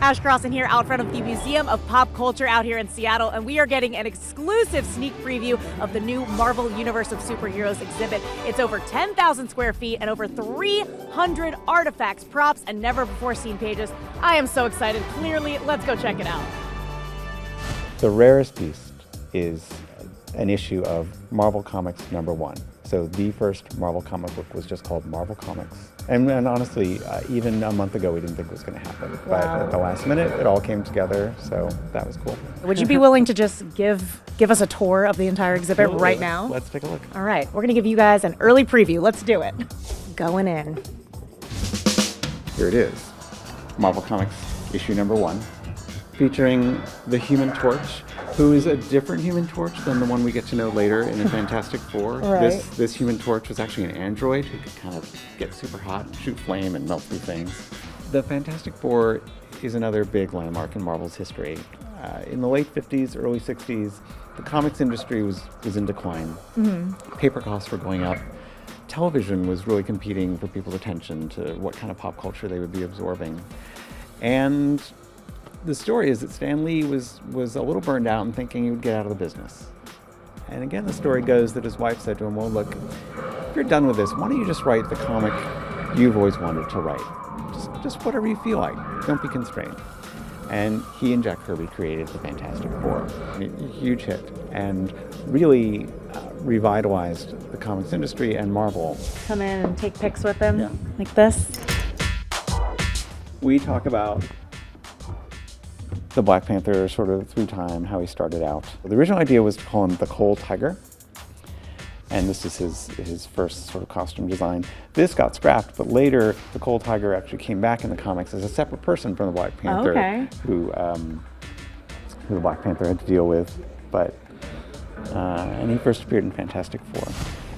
Ash Crossan here out front of the Museum of Pop Culture out here in Seattle, and we are getting an exclusive sneak preview of the new Marvel Universe of Superheroes exhibit. It's over 10,000 square feet and over 300 artifacts, props, and never-before-seen pages. I am so excited. Clearly, let's go check it out. The rarest beast is an issue of Marvel Comics #1. So the first Marvel comic book was just called Marvel Comics. And honestly, even a month ago, we didn't think it was going to happen. Wow. But at the last minute, it all came together, so that was cool. Would you be willing to just give us a tour of the entire exhibit right now? Let's take a look. All right, we're going to give you guys an early preview. Let's do it. Going in. Here it is, Marvel Comics issue #1, featuring the Human Torch, who is a different Human Torch than the one we get to know later in the Fantastic Four. Right. This Human Torch was actually an android who could kind of get super hot, shoot flame, and melt through things. The Fantastic Four is another big landmark in Marvel's history. In the late 50s, early 60s, the comics industry was in decline. Mm-hmm. Paper costs were going up. Television was really competing for people's attention to what kind of pop culture they would be absorbing. And the story is that Stan Lee was a little burned out and thinking he would get out of the business. And again, the story goes that his wife said to him, well, look, if you're done with this, why don't you just write the comic you've always wanted to write? Just whatever you feel like. Don't be constrained. And he and Jack Kirby created the Fantastic Four. A huge hit, and really revitalized the comics industry and Marvel. Come in and take pics with them, Yeah. like this. We talk about the Black Panther sort of through time, how he started out. The original idea was to call him the Coal Tiger, and this is his first sort of costume design. This got scrapped, but later the Coal Tiger actually came back in the comics as a separate person from the Black Panther, who the Black Panther had to deal with. But and he first appeared in Fantastic Four.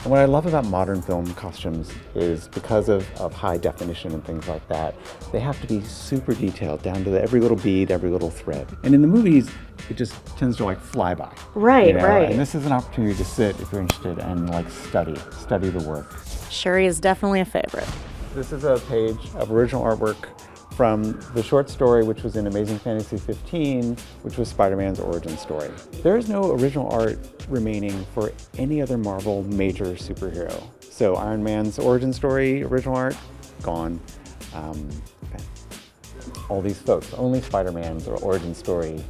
And what I love about modern film costumes is because of high definition and things like that, they have to be super detailed down to every little bead, every little thread. And in the movies, it just tends to fly by. Right, right. And this is an opportunity to sit, if you're interested, and study the work. Sherry is definitely a favorite. This is a page of original artwork from the short story, which was in Amazing Fantasy 15, which was Spider-Man's origin story. There is no original art remaining for any other Marvel major superhero. So Iron Man's origin story, original art, gone. All these folks, only Spider-Man's origin story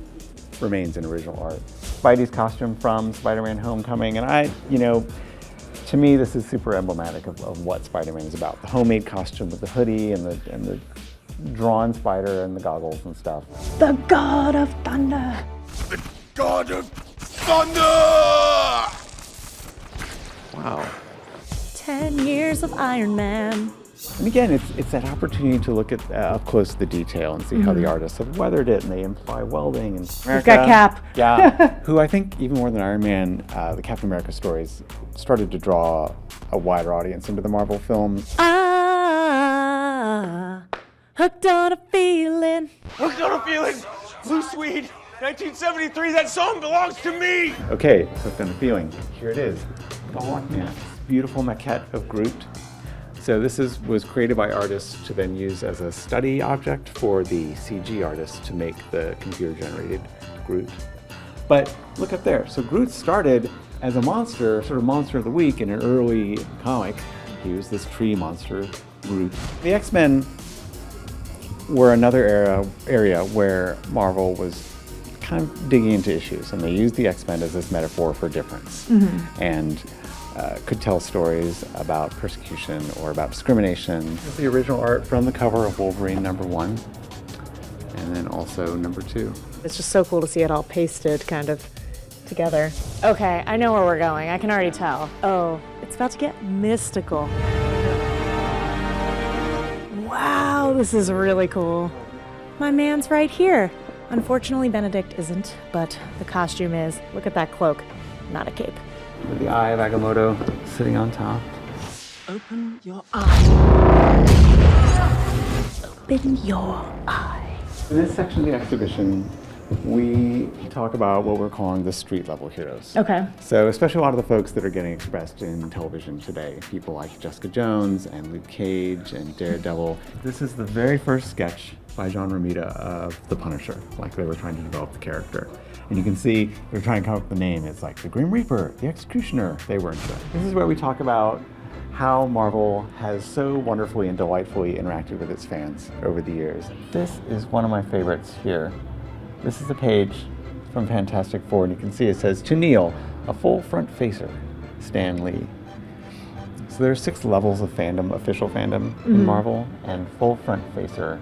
remains in original art. Spidey's costume from Spider-Man Homecoming, and to me, this is super emblematic of what Spider-Man is about. The homemade costume with the hoodie and the drawn spider and the goggles and stuff. The God of Thunder! The God of Thunder! Wow. 10 years of Iron Man. And again, it's that opportunity to look at up close the detail and see how the artists have weathered it, and they imply welding and We've got Cap. Yeah, who I think even more than Iron Man, the Captain America stories started to draw a wider audience into the Marvel films. Hooked on a feeling. Hooked on a feeling! Blue Swede, 1973, that song belongs to me! Okay, hooked on a feeling. Here it is. Oh, yeah. Beautiful maquette of Groot. So this was created by artists to then use as a study object for the CG artists to make the computer-generated Groot. But look up there. So Groot started as a monster, sort of monster of the week in an early comic. He was this tree monster, Groot. The X-Men were another area where Marvel was kind of digging into issues, and they used the X-Men as this metaphor for difference, and could tell stories about persecution or about discrimination. This is the original art from the cover of Wolverine #1, and then also #2. It's just so cool to see it all pasted kind of together. Okay, I know where we're going. I can already tell. Oh, it's about to get mystical. Wow, this is really cool. My man's right here. Unfortunately, Benedict isn't, but the costume is. Look at that cloak, not a cape. With the Eye of Agamotto sitting on top. Open your eye. Open your eye. In this section of the exhibition, we talk about what we're calling the street level heroes. Okay. So especially a lot of the folks that are getting expressed in television today, people like Jessica Jones and Luke Cage and Daredevil. This is the very first sketch by John Romita of The Punisher, like they were trying to develop the character. And you can see they're trying to come up with the name. It's like the Grim Reaper, the Executioner. They weren't sure. This is where we talk about how Marvel has so wonderfully and delightfully interacted with its fans over the years. This is one of my favorites here. This is a page from Fantastic Four, and you can see it says, "To Neil, a full front facer, Stan Lee." So there are 6 levels of fandom, official fandom in Marvel, and full front facer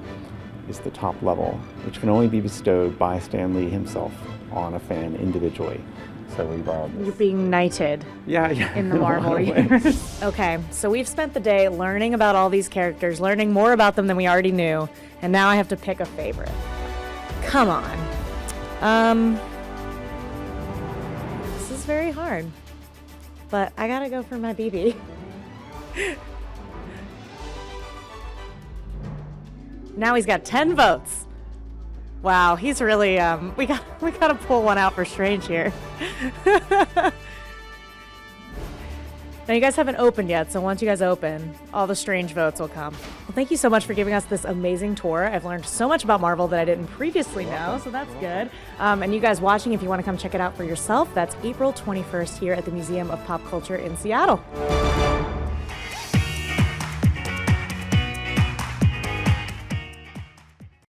is the top level, which can only be bestowed by Stan Lee himself on a fan individually. So we borrowed this. You're being knighted Yeah. in the a lot Marvel of ways. universe. Okay, so we've spent the day learning about all these characters, learning more about them than we already knew, and now I have to pick a favorite. Come on. This is very hard, but I gotta go for my BB. Now he's got 10 votes. Wow, he's really, we gotta pull one out for Strange here. Now, you guys haven't opened yet, so once you guys open, all the Strange votes will come. Well, thank you so much for giving us this amazing tour. I've learned so much about Marvel that I didn't previously know, so that's good. And you guys watching, if you want to come check it out for yourself, that's April 21st here at the Museum of Pop Culture in Seattle.